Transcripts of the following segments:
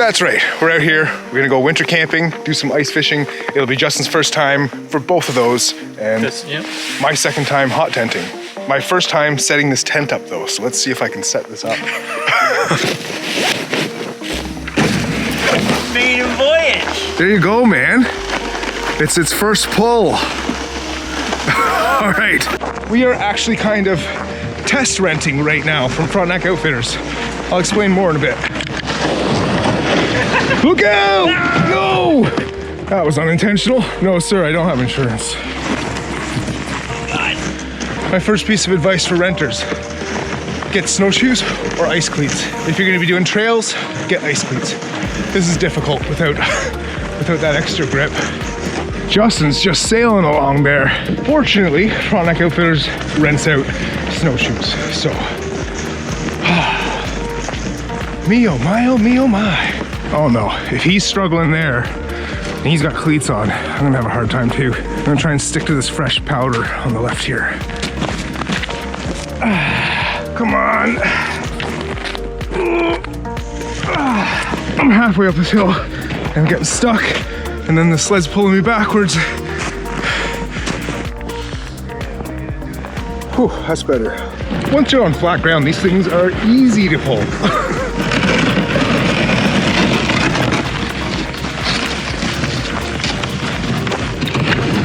That's right, we're out here. We're gonna go winter camping, do some ice fishing. It'll be Justin's first time for both of those, and my second time hot tenting. My first time setting this tent up though, so let's see if I can set this up. Maiden voyage! There you go, man. It's its first pull. All right, we are actually kind of test renting right now from Frontenac Outfitters. I'll explain more in a bit. Look out! No! That was unintentional. No, sir, I don't have insurance. My first piece of advice for renters: get snowshoes or ice cleats. If you're gonna be doing trails, get ice cleats. This is difficult without that extra grip. Justin's just sailing along there. Fortunately, Frontenac Outfitters rents out snowshoes, so. Me oh my, oh me oh my. Oh no, if he's struggling there, and he's got cleats on, I'm gonna have a hard time too. I'm gonna try and stick to this fresh powder on the left here. Come on. I'm halfway up this hill and I'm getting stuck, and then the sled's pulling me backwards. Whew, that's better. Once you're on flat ground, these things are easy to pull.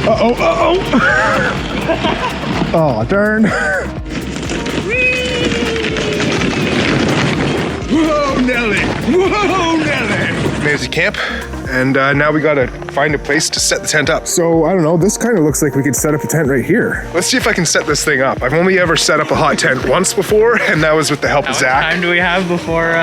Uh-oh, uh-oh. Oh, darn. Whoa, Nelly. Whoa, Nelly. Made it to camp, and now we gotta find a place to set the tent up. So, I don't know, this kind of looks like we could set up a tent right here. Let's see if I can set this thing up. I've only ever set up a hot tent once before, and that was with the help of Zack. How much time do we have before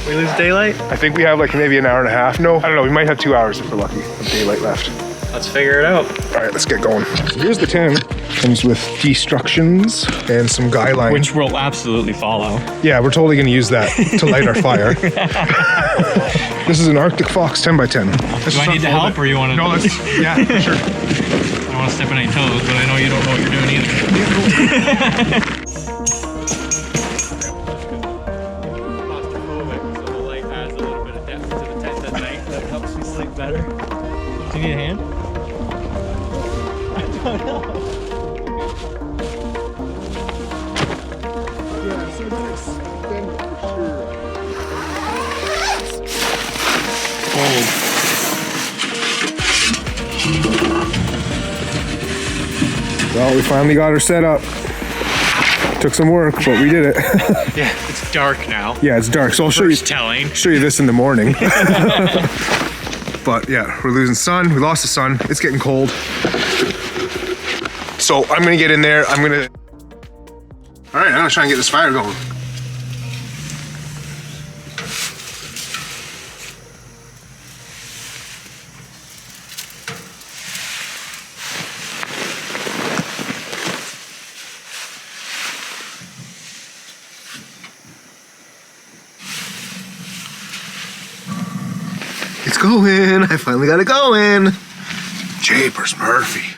we lose daylight? I think we have like maybe an hour and a half. No, I don't know, we might have 2 hours if we're lucky of daylight left. Let's figure it out. All right, let's get going. So here's the tent. Comes with destructions and some guy lines. Which we'll absolutely follow. Yeah, we're totally gonna use that to light our fire. This is an Arctic Fox 10x10. Do I need to help, or you want to? No, let's, yeah, for sure. I don't want to step on any toes, but I know you don't know what you're doing either. So the light adds a little bit of depth to the tent at night. That helps me sleep better. Do you need a hand? I don't know. Yeah, so it's extended for sure. Well, we finally got her set up. Took some work, but we did it. Yeah, it's dark now. Yeah, it's dark, so I'll show you this in the morning. But yeah, we're losing sun. We lost the sun. It's getting cold. So I'm gonna get in there. All right, I'm gonna try and get this fire going. It's going. I finally got it going. Japers Murphy.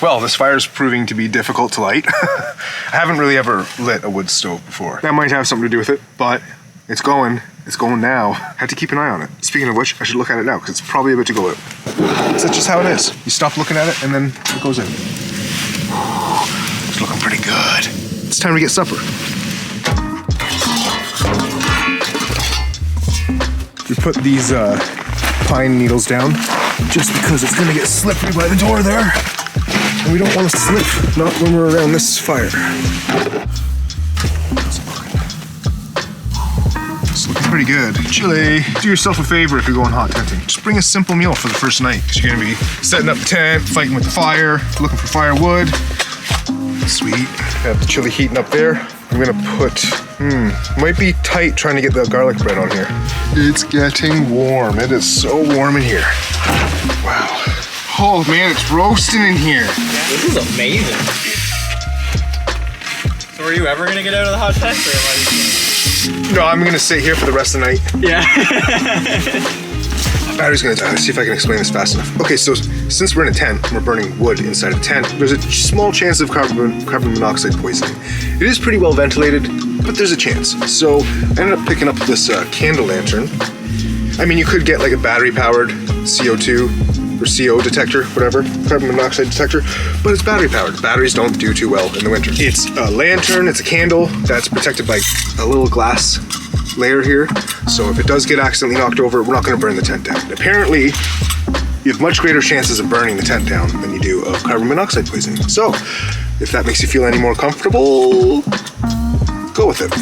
Well, this fire is proving to be difficult to light. I haven't really ever lit a wood stove before. That might have something to do with it, but it's going. It's going now. Have to keep an eye on it. Speaking of which, I should look at it now because it's probably about to go out. That's just how it is. You stop looking at it and then it goes in. It's looking pretty good. It's time to get supper. We put these pine needles down just because it's gonna get slippery by the door there. And we don't want to slip, not when we're around this fire. It's looking pretty good. Chili. Do yourself a favor if you're going hot tenting. Just bring a simple meal for the first night, because you're gonna be setting up the tent, fighting with the fire, looking for firewood. Sweet. Got the chili heating up there. I'm gonna put, might be tight trying to get the garlic bread on here. It's getting warm. It is so warm in here. Wow. Oh man, it's roasting in here. This is amazing. So are you ever gonna get out of the hot tent, or am I just No, I'm gonna sit here for the rest of the night. Yeah. Battery's gonna die. Let's see if I can explain this fast enough. Okay, so since we're in a tent and we're burning wood inside a tent, there's a small chance of carbon monoxide poisoning. It is pretty well ventilated, but there's a chance. So I ended up picking up this candle lantern. I mean, you could get like a battery-powered CO2 or CO detector, whatever, carbon monoxide detector, but it's battery-powered. Batteries don't do too well in the winter. It's a lantern, it's a candle that's protected by a little glass layer here. So if it does get accidentally knocked over, we're not gonna burn the tent down. Apparently, you have much greater chances of burning the tent down than you do of carbon monoxide poisoning. So if that makes you feel any more comfortable, go with it.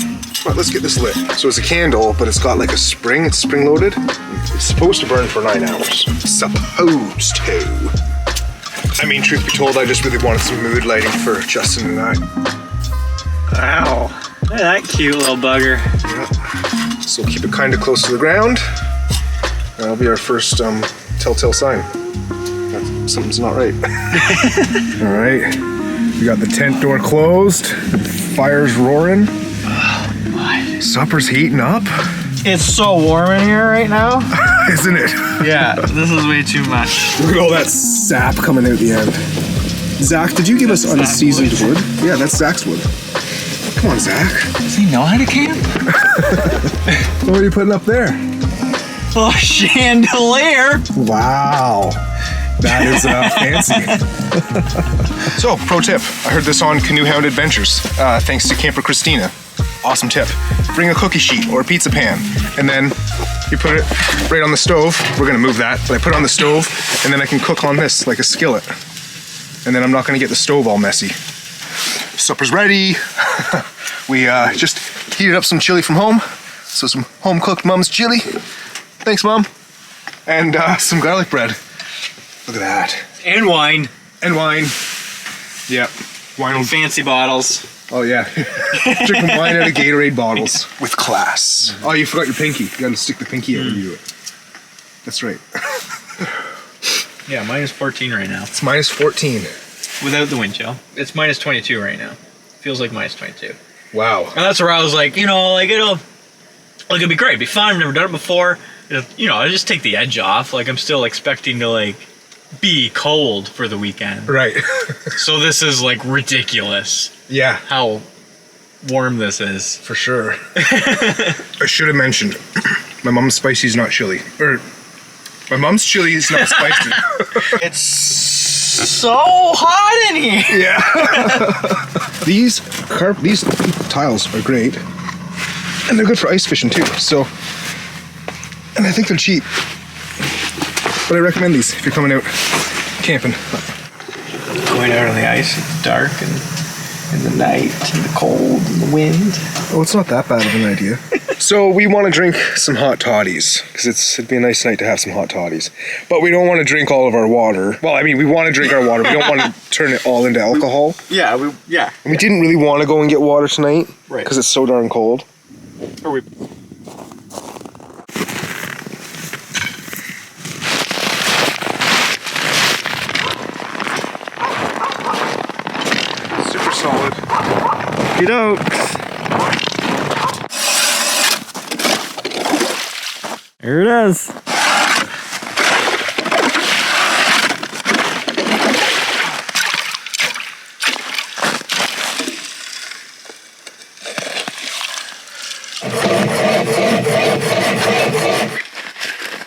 But let's get this lit. So it's a candle, but it's got like a spring, it's spring loaded. It's supposed to burn for 9 hours. Supposed to. I mean, truth be told, I just really wanted some mood lighting for Justin and I. Wow. Look at that cute little bugger. Yeah. So keep it kind of close to the ground. That'll be our first telltale sign that something's not right. All right, we got the tent door closed. Fire's roaring. Oh my. Supper's heating up. It's so warm in here right now. Isn't it? Yeah, this is way too much. Look at all that sap coming out the end. Zach, did you give us unseasoned wood? Yeah, that's Zach's wood. Come on, Zach. Does he know how to camp? What are you putting up there? Oh, chandelier. Wow. That is fancy. So, pro tip. I heard this on Canoe Hound Adventures, thanks to Camper Christina. Awesome tip. Bring a cookie sheet or a pizza pan, and then you put it right on the stove. We're gonna move that, but I put it on the stove, and then I can cook on this like a skillet. And then I'm not gonna get the stove all messy. Supper's ready. We just heated up some chili from home. So some home-cooked Mom's chili. Thanks, Mom. And some garlic bread. Look at that. And wine. And wine. Yeah. Wine. And fancy bottles. Oh yeah. Drinking wine out of Gatorade bottles. With class. Oh, you forgot your pinky. You gotta stick the pinky out when you do it. That's right. Yeah, minus 14 right now. It's minus 14. Without the wind chill. It's minus 22 right now. Feels like minus 22. Wow. And that's where I was like, you know, like it'll be great. It'll be fun. I've never done it before. You know, I just take the edge off. Like I'm still expecting to like be cold for the weekend. Right. So this is like ridiculous. Yeah. How warm this is. For sure. I should have mentioned, my mom's spicy is not chili. Or, my mom's chili is not spicy. It's so hot in here. Yeah. These tiles are great. And they're good for ice fishing too. So, and I think they're cheap. But I recommend these if you're coming out camping. Going out on the ice, it's dark and in the night and the cold and the wind. Oh, it's not that bad of an idea. So we want to drink some hot toddies because it'd be a nice night to have some hot toddies. But we don't want to drink all of our water. Well, I mean, we want to drink our water. We don't want to turn it all into alcohol. Yeah, And we didn't really want to go and get water tonight, right? Because it's so darn cold. Are we? Super solid. Get out. There it is.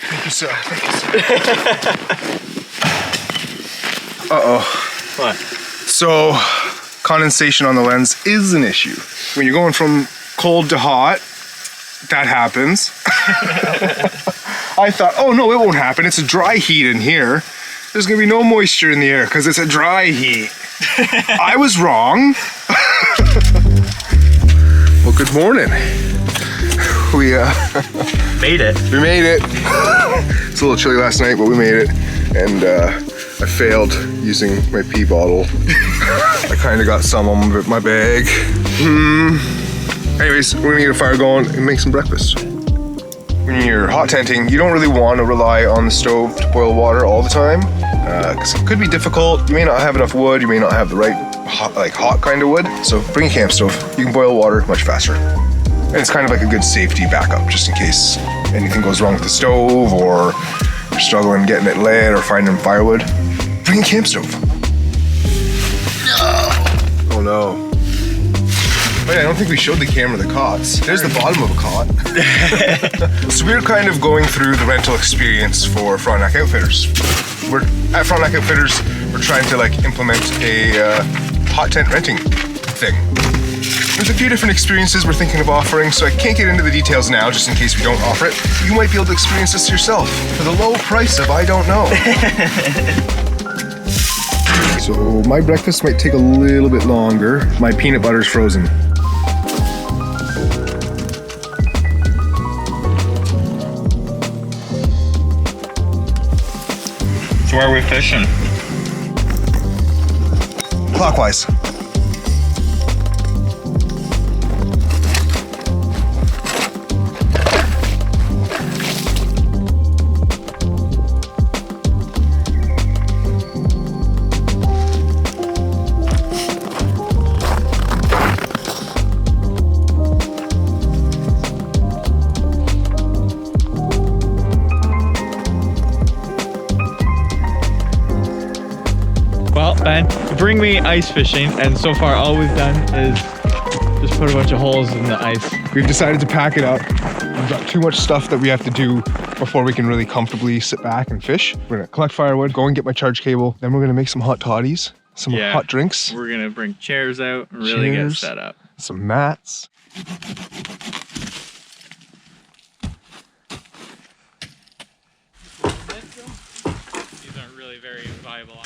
Thank you, sir. Thank you, sir. Uh-oh. What? So, condensation on the lens is an issue. When you're going from cold to hot, that happens. I thought, oh no, it won't happen. It's a dry heat in here. There's gonna be no moisture in the air because it's a dry heat. I was wrong. Well, good morning. We Made it. we made it. It's a little chilly last night, but we made it. And I failed using my pee bottle. I kind of got some on my bag. Anyways, we're gonna get a fire going and make some breakfast. When you're hot tenting, you don't really want to rely on the stove to boil water all the time, because it could be difficult. You may not have enough wood, you may not have the right hot kind of wood. So bring a camp stove. You can boil water much faster. And it's kind of like a good safety backup, just in case anything goes wrong with the stove, or you're struggling getting it lit or finding firewood. Bring a camp stove. No. Oh no. Wait, I don't think we showed the camera the cots. There's the bottom of a cot. So we're kind of going through the rental experience for Frontenac Outfitters. We're at Frontenac Outfitters, we're trying to like implement a hot tent renting thing. There's a few different experiences we're thinking of offering, so I can't get into the details now just in case we don't offer it. You might be able to experience this yourself for the low price of I don't know. So my breakfast might take a little bit longer. My peanut butter's frozen. So where are we fishing? Clockwise. Well, Ben, you bring me ice fishing, and so far all we've done is just put a bunch of holes in the ice. We've decided to pack it up. We've got too much stuff that we have to do before we can really comfortably sit back and fish. We're gonna collect firewood, go and get my charge cable, then we're gonna make some hot toddies, some hot drinks. We're gonna bring chairs out and really get set up. Some mats. These aren't really very viable.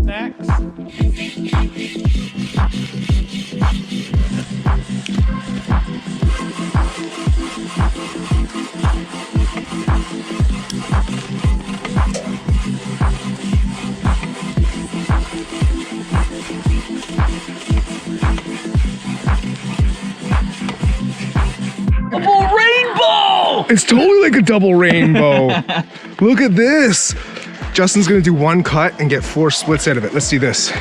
Next. Double rainbow! It's totally like a double rainbow. Look at this. Justin's gonna do one cut and get 4 splits out of it. Let's see this.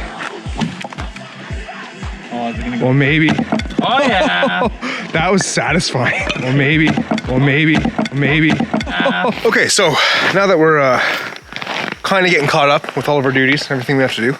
Oh, is it gonna go? Well, maybe. Oh yeah. That was satisfying. Well, maybe. Well, maybe. Maybe. Okay, so now that we're kind of getting caught up with all of our duties, everything we have to do,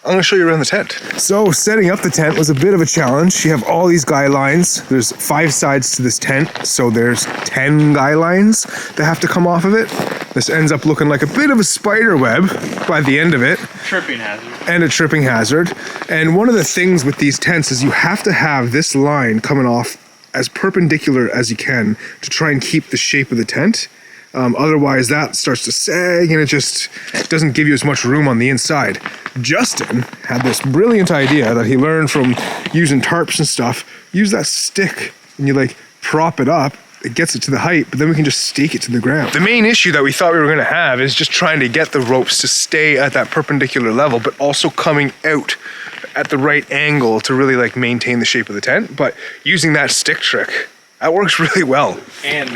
I'm gonna show you around the tent. So setting up the tent was a bit of a challenge. You have all these guy lines. There's 5 sides to this tent, so there's 10 guy lines that have to come off of it. This ends up looking like a bit of a spider web by the end of it. Tripping hazard. And a tripping hazard. And one of the things with these tents is you have to have this line coming off as perpendicular as you can to try and keep the shape of the tent. Otherwise that starts to sag and it just doesn't give you as much room on the inside. Justin had this brilliant idea that he learned from using tarps and stuff. Use that stick and you like prop it up. It gets it to the height, but then we can just stake it to the ground. The main issue that we thought we were gonna have is just trying to get the ropes to stay at that perpendicular level, but also coming out at the right angle to really like maintain the shape of the tent. But using that stick trick, that works really well. And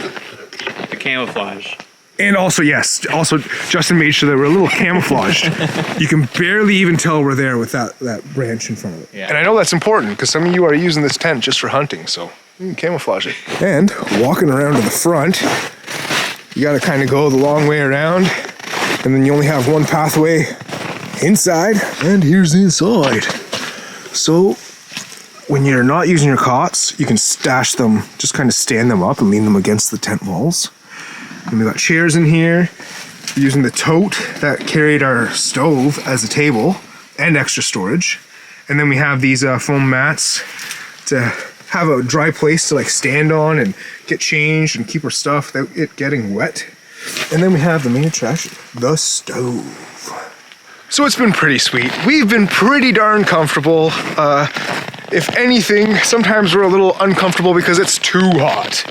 the camouflage. And also, yes, Justin made sure that we're a little camouflaged. You can barely even tell we're there with that branch in front of it. Yeah. And I know that's important because some of you are using this tent just for hunting, so you can camouflage it. And walking around to the front, you gotta kind of go the long way around, and then you only have one pathway inside, and here's the inside. So when you're not using your cots, you can stash them, just kind of stand them up and lean them against the tent walls. And we got chairs in here. We're using the tote that carried our stove as a table and extra storage. And then we have these foam mats to have a dry place to like stand on and get changed and keep our stuff without it getting wet. And then we have the main attraction, the stove. So it's been pretty sweet. We've been pretty darn comfortable. If anything, sometimes we're a little uncomfortable because it's too hot.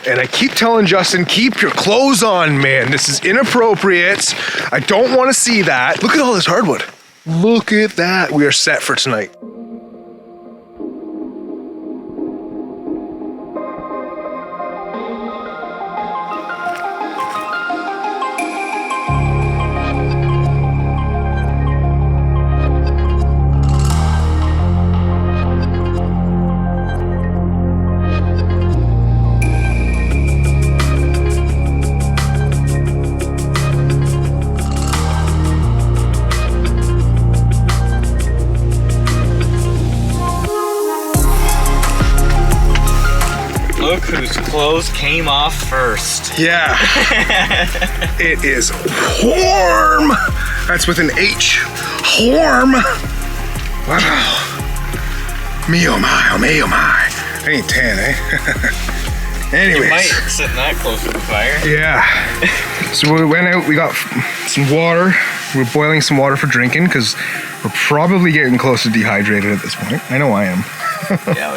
And I keep telling Justin, keep your clothes on, man. This is inappropriate. I don't want to see that. Look at all this hardwood. Look at that. We are set for tonight. clothes came off first. Yeah. It is warm. That's with an H. Warm. Wow. Me oh my, oh me oh my. I ain't tan, eh? Anyways. You might sitting that close to the fire. Yeah. So we went out, we got some water. We're boiling some water for drinking because we're probably getting close to dehydrated at this point. I know I am. Yeah.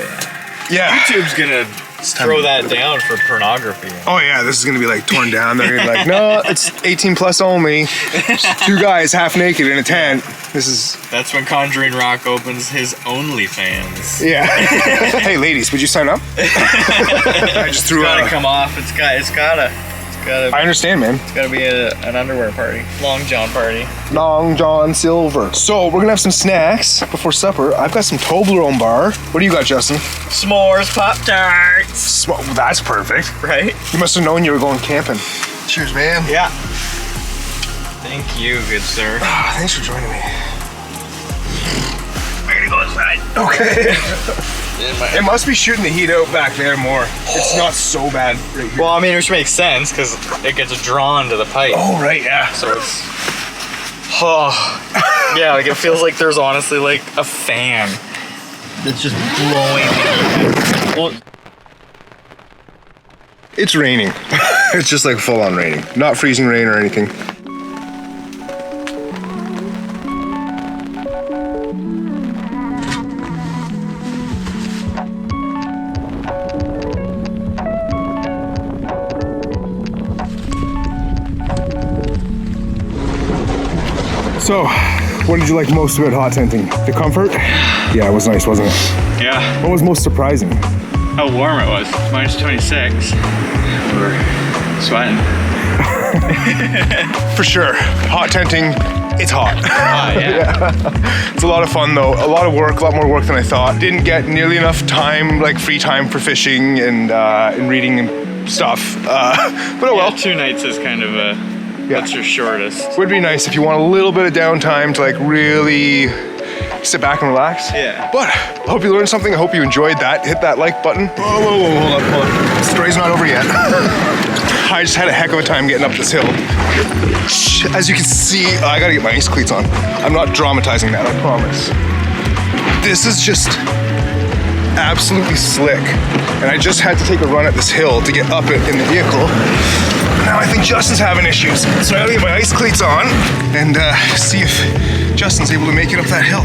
Yeah. YouTube's gonna throw that down for pornography. Oh yeah, this is gonna be like torn down. They're gonna be like, no, it's 18 plus only. Just 2 guys half naked in a tent. This is. That's when Conjuring Rock opens his OnlyFans. Yeah. Hey ladies, would you sign up? I just threw It's gotta out. come off. It's gotta. I understand, man. It's gotta be an underwear party. Long John party. Long John Silver. So we're gonna have some snacks before supper. I've got some Toblerone bar. What do you got, Justin? S'mores Pop-Tarts. Well, that's perfect. Right? You must have known you were going camping. Cheers, man. Yeah. Thank you, good sir. Thanks for joining me. I'm gonna go inside. Okay. It must be shooting the heat out back there more. It's not so bad right here. Well, I mean, which makes sense because it gets drawn to the pipe. Oh, right, yeah. So it's. Oh. Yeah, like it feels like there's honestly like a fan that's just blowing. Well, it's raining. It's just like full on raining. Not freezing rain or anything. So, what did you like most about hot tenting? The comfort? Yeah, it was nice, wasn't it? Yeah, What was most surprising? how warm it was. Minus 26. We're sweating. For sure. Hot tenting, it's hot. Yeah. It's a lot of fun though. A lot of work, a lot more work than I thought. Didn't get nearly enough time, like free time for fishing and reading and stuff. But oh well. Well, 2 nights is kind of a, that's your shortest. Would be nice if you want a little bit of downtime to like really sit back and relax. Yeah. But I hope you learned something. I hope you enjoyed that. Hit that like button. Whoa, hold on. The story's not over yet. I just had a heck of a time getting up this hill. As you can see, I gotta get my ice cleats on. I'm not dramatizing that, I promise. This is just absolutely slick. And I just had to take a run at this hill to get up it in the vehicle. Now I think Justin's having issues. So I gotta get my ice cleats on and see if Justin's able to make it up that hill.